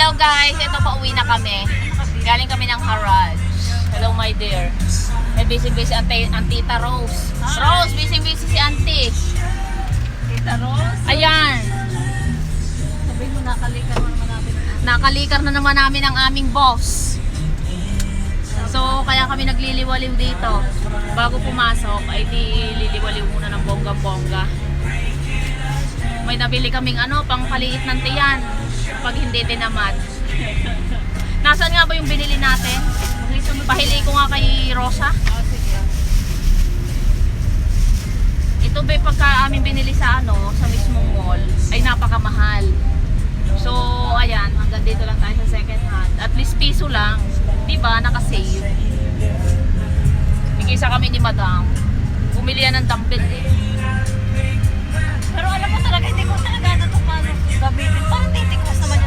Hello guys, ito pauwi na kami. Galing kami ng Haraj. Hello my dear. May busy-busy ang Tita Rose. Rose, busy-busy si Auntie. Tita Rose? Ayan. Sabi mo, nakalikar mo naman namin. Nakalikar na naman namin ang aming boss. So, kaya kami nagliliwaliw dito. Bago pumasok, ay di liliwaliw muna ng bongga-bongga. May nabili kaming pang paliit ng tiyan. Pag hindi tinamat. Nasaan nga ba yung binili natin? Pahili ko nga kay Rosa. Oh, sige. Ito ba pagka aming binili sa sa mismong mall, ay napakamahal. So, ayan, hanggang dito lang tayo sa second hand. At least piso lang. Diba? Naka-save. Nag-isa kami ni Madam. Bumili yan ng dumbbell eh. Pero alam mo talaga, hindi ko talaga na ito paano gamitin. Parang titikos naman